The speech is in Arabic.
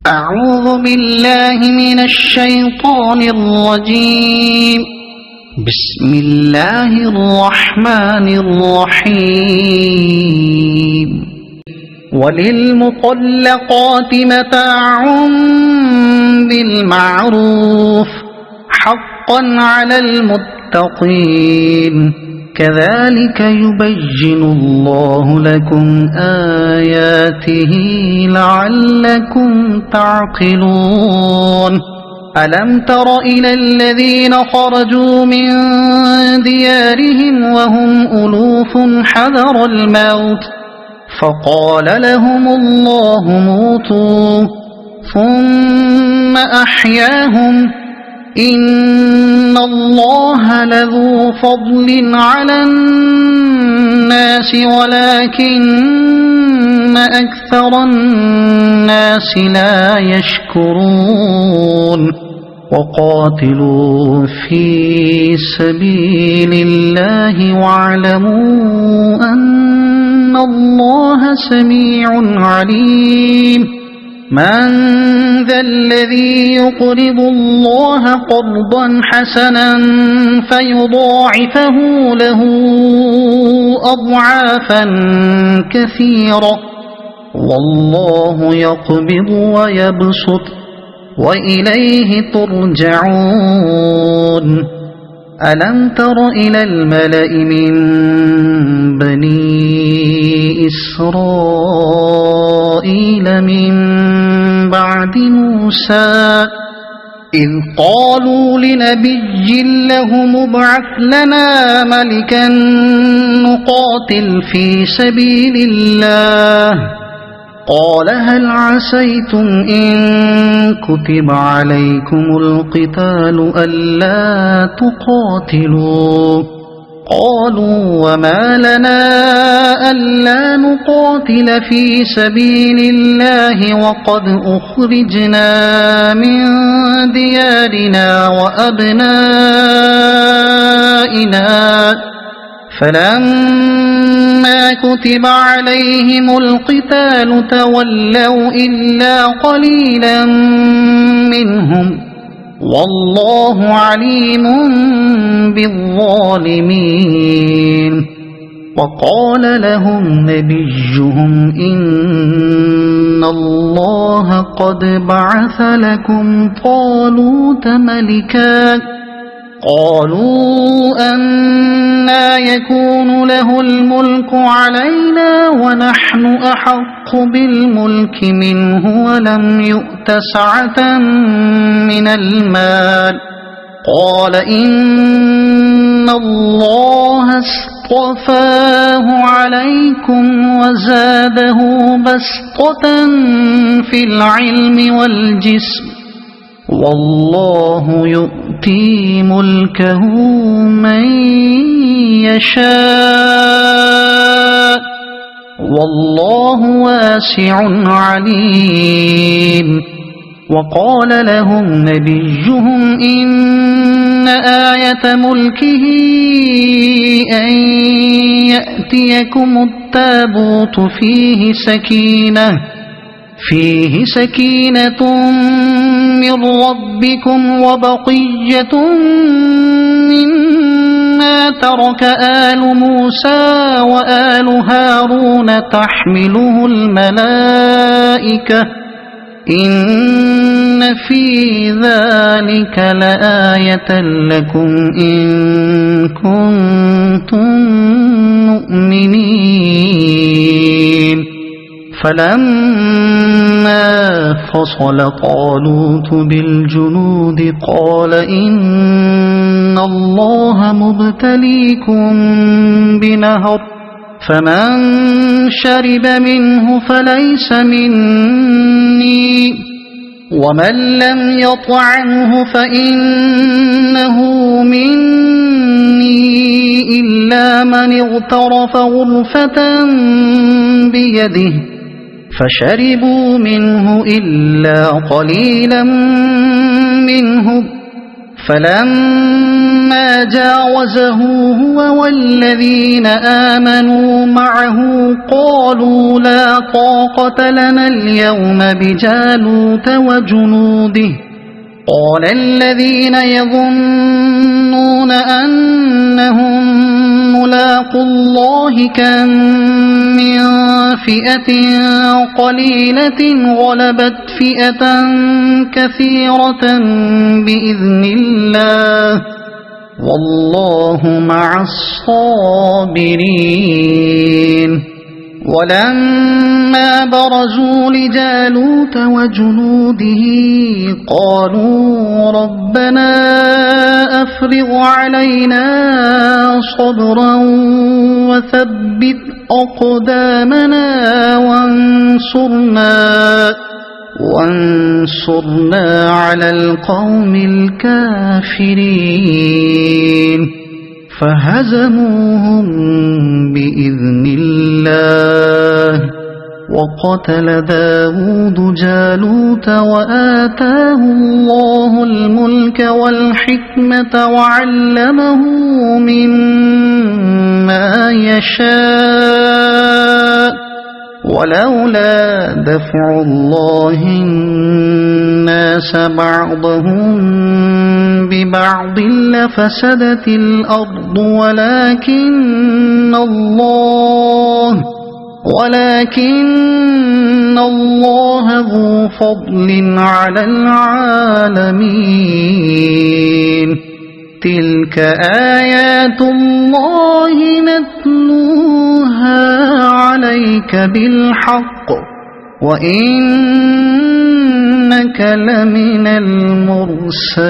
أعوذ بالله من الشيطان الرجيم. بسم الله الرحمن الرحيم. وللمطلقات متاع بالمعروف حقا على المتقين كذلك يبين الله لكم آياته لعلكم تعقلون. ألم تر إلى الذين خرجوا من ديارهم وهم ألوف حذر الموت فقال لهم الله موتوا ثم أحياهم إن الله لذو فضل على الناس ولكن أكثر الناس لا يشكرون. وقاتلوا في سبيل الله واعلموا أن الله سميع عليم. من ذا الذي يقرض الله قرضا حسنا فيضاعفه له أضعافا كثيرة والله يقبض ويبسط وإليه ترجعون. ألم تر إلى الملأ من بني إسرائيل من بعد موسى إذ قالوا لنبي له ابعث لنا ملكا نقاتل في سبيل الله قال هل عسيتم إن كتب عليكم القتال ألا تقاتلوا قالوا وما لنا ألا نقاتل في سبيل الله وقد أخرجنا من ديارنا وأبنائنا فلما كتب عليهم القتال تولوا إلا قليلا منهم والله عليم بالظالمين. وقال لهم نبيهم إن الله قد بعث لكم طالوت ملكا قالوا أنى يكون له الملك علينا ونحن أحق بالملك منه ولم يؤت سعة من المال قال إن الله اصطفاه عليكم وزاده بسطة في العلم والجسم والله يؤتي ملكه من يشاء والله واسع عليم. وقال لهم نبيهم إن آية ملكه أن يأتيكم التابوت فيه سكينة من ربكم وبقية مما ترك آل موسى وآل هارون تحمله الملائكة إن في ذلك لآية لكم إن كنتم مؤمنين. فلما فصل طالوت بالجنود قال إن الله مبتليكم بنهر فمن شرب منه فليس مني ومن لم يطعمه فإنه مني إلا من اغترف غرفة بيده فشربوا منه إلا قليلا منهم فلما فلما جاوزه هو والذين آمنوا معه قالوا لا طاقة لنا اليوم بجالوت وجنوده قال الذين يظنون أنهم ملاقو الله كم من فئة قليلة غلبت فئة كثيرة بإذن الله والله مع الصابرين ولما برزوا لجالوت وجنوده قالوا ربنا أفرغ علينا صبرا وثبت أقدامنا وانصرنا على القوم الكافرين فهزموهم بإذن الله وقتل داود جالوت وآتاه الله الملك والحكمة وعلمه مما يشاء ولولا دفع الله الناس بعضهم ببعض لفسدت الأرض ولكن الله ذو فضل على العالمين تلك آيات الله نتلوها عليك بالحق وإنك لمن المرسلين